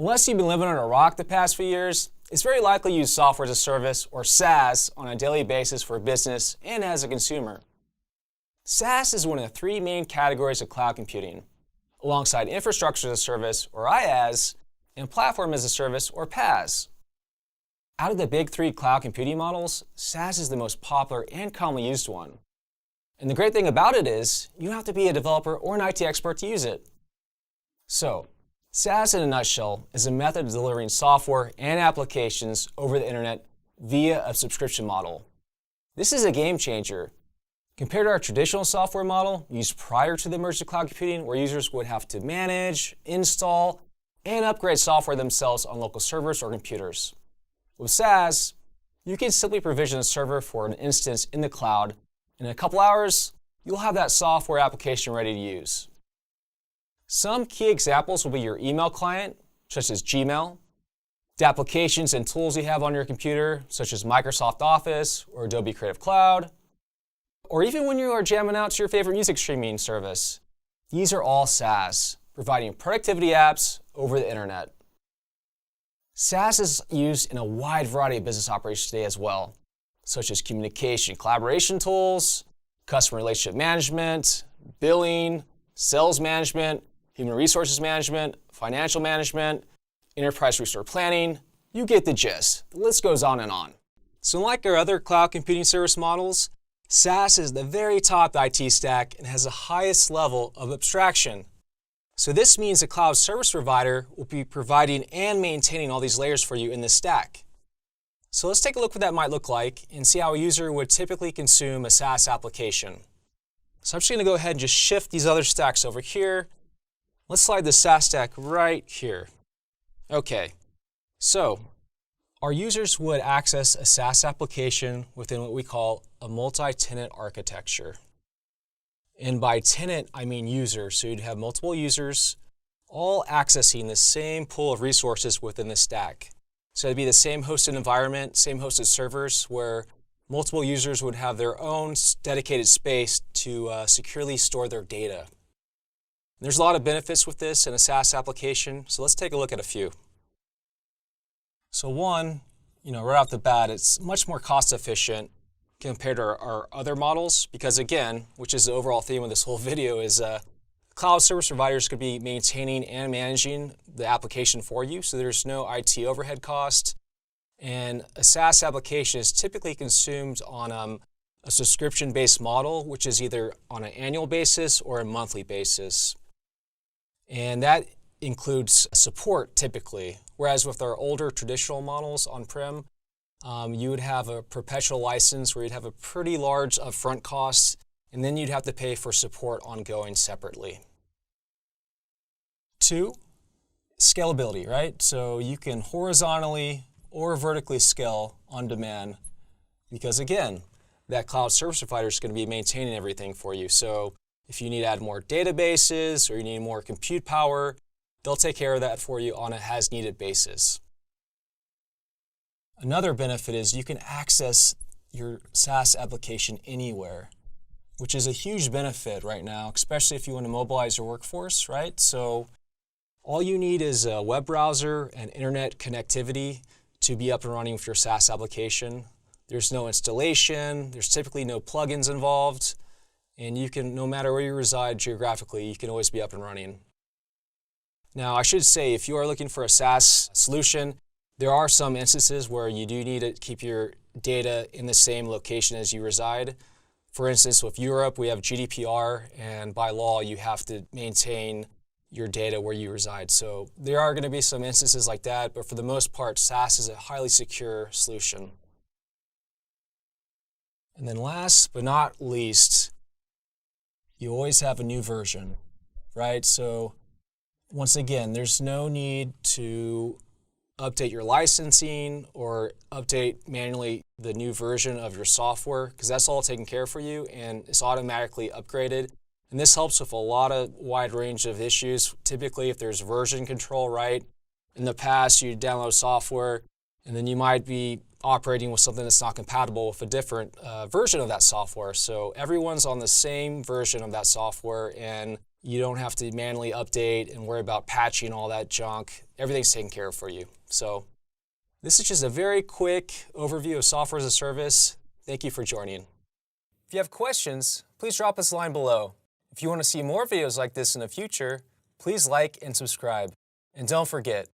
Unless you've been living on a rock the past few years, it's very likely you use software as a service, or SaaS, on a daily basis for business and as a consumer. SaaS is one of the three main categories of cloud computing, alongside infrastructure as a service, or IaaS, and platform as a service, or PaaS. Out of the big three cloud computing models, SaaS is the most popular and commonly used one. And the great thing about it is, you don't have to be a developer or an IT expert to use it. So, SaaS in a nutshell is a method of delivering software and applications over the internet via a subscription model. This is a game changer. Compared to our traditional software model used prior to the emergence of cloud computing, where users would have to manage, install, and upgrade software themselves on local servers or computers. With SaaS, you can simply provision a server for an instance in the cloud, and in a couple hours, you'll have that software application ready to use. Some key examples will be your email client, such as Gmail, the applications and tools you have on your computer, such as Microsoft Office or Adobe Creative Cloud, or even when you are jamming out to your favorite music streaming service. These are all SaaS, providing productivity apps over the internet. SaaS is used in a wide variety of business operations today as well, such as communication, collaboration tools, customer relationship management, billing, sales management, human resources management, financial management, enterprise resource planning. You get the gist. The list goes on and on. So like our other cloud computing service models, SaaS is the very top IT stack and has the highest level of abstraction. So this means a cloud service provider will be providing and maintaining all these layers for you in this stack. So let's take a look what that might look like and see how a user would typically consume a SaaS application. So I'm just going to go ahead and just shift these other stacks over here. Let's slide the SaaS stack right here. Okay, so our users would access a SaaS application within what we call a multi-tenant architecture. And by tenant, I mean user. So you'd have multiple users all accessing the same pool of resources within the stack. So it'd be the same hosted environment, same hosted servers, where multiple users would have their own dedicated space to securely store their data. There's a lot of benefits with this in a SaaS application, so let's take a look at a few. So one, right off the bat, it's much more cost efficient compared to our other models, because again, which is the overall theme of this whole video, is cloud service providers could be maintaining and managing the application for you, so there's no IT overhead cost. And a SaaS application is typically consumed on a subscription-based model, which is either on an annual basis or a monthly basis. And that includes support typically, whereas with our older traditional models on-prem, you would have a perpetual license where you'd have a pretty large upfront cost, and then you'd have to pay for support ongoing separately. Two, scalability, right? So you can horizontally or vertically scale on demand, because again, that cloud service provider is going to be maintaining everything for you. So if you need to add more databases or you need more compute power, they'll take care of that for you on a as-needed basis. Another benefit is you can access your SaaS application anywhere, which is a huge benefit right now, especially if you want to mobilize your workforce, right? So all you need is a web browser and internet connectivity to be up and running with your SaaS application. There's no installation, there's typically no plugins involved, and you can, no matter where you reside geographically, you can always be up and running. Now, I should say, if you are looking for a SaaS solution, there are some instances where you do need to keep your data in the same location as you reside. For instance, with Europe, we have GDPR, and by law, you have to maintain your data where you reside. So there are going to be some instances like that, but for the most part, SaaS is a highly secure solution. And then last but not least, you always have a new version, right? So once again, there's no need to update your licensing or update manually the new version of your software, because that's all taken care of for you and it's automatically upgraded. And this helps with a lot of wide range of issues. Typically, if there's version control, right? In the past, you download software and then you might be operating with something that's not compatible with a different version of that software. So everyone's on the same version of that software, and You don't have to manually update and worry about patching all that junk. Everything's taken care of for you. So this is just a very quick overview of software as a service. Thank you for joining. If you have questions, please drop us a line below. If you want to see more videos like this in the future, please like and subscribe. And don't forget,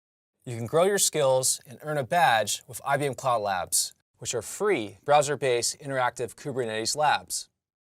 you can grow your skills and earn a badge with IBM Cloud Labs, which are free browser-based interactive Kubernetes labs.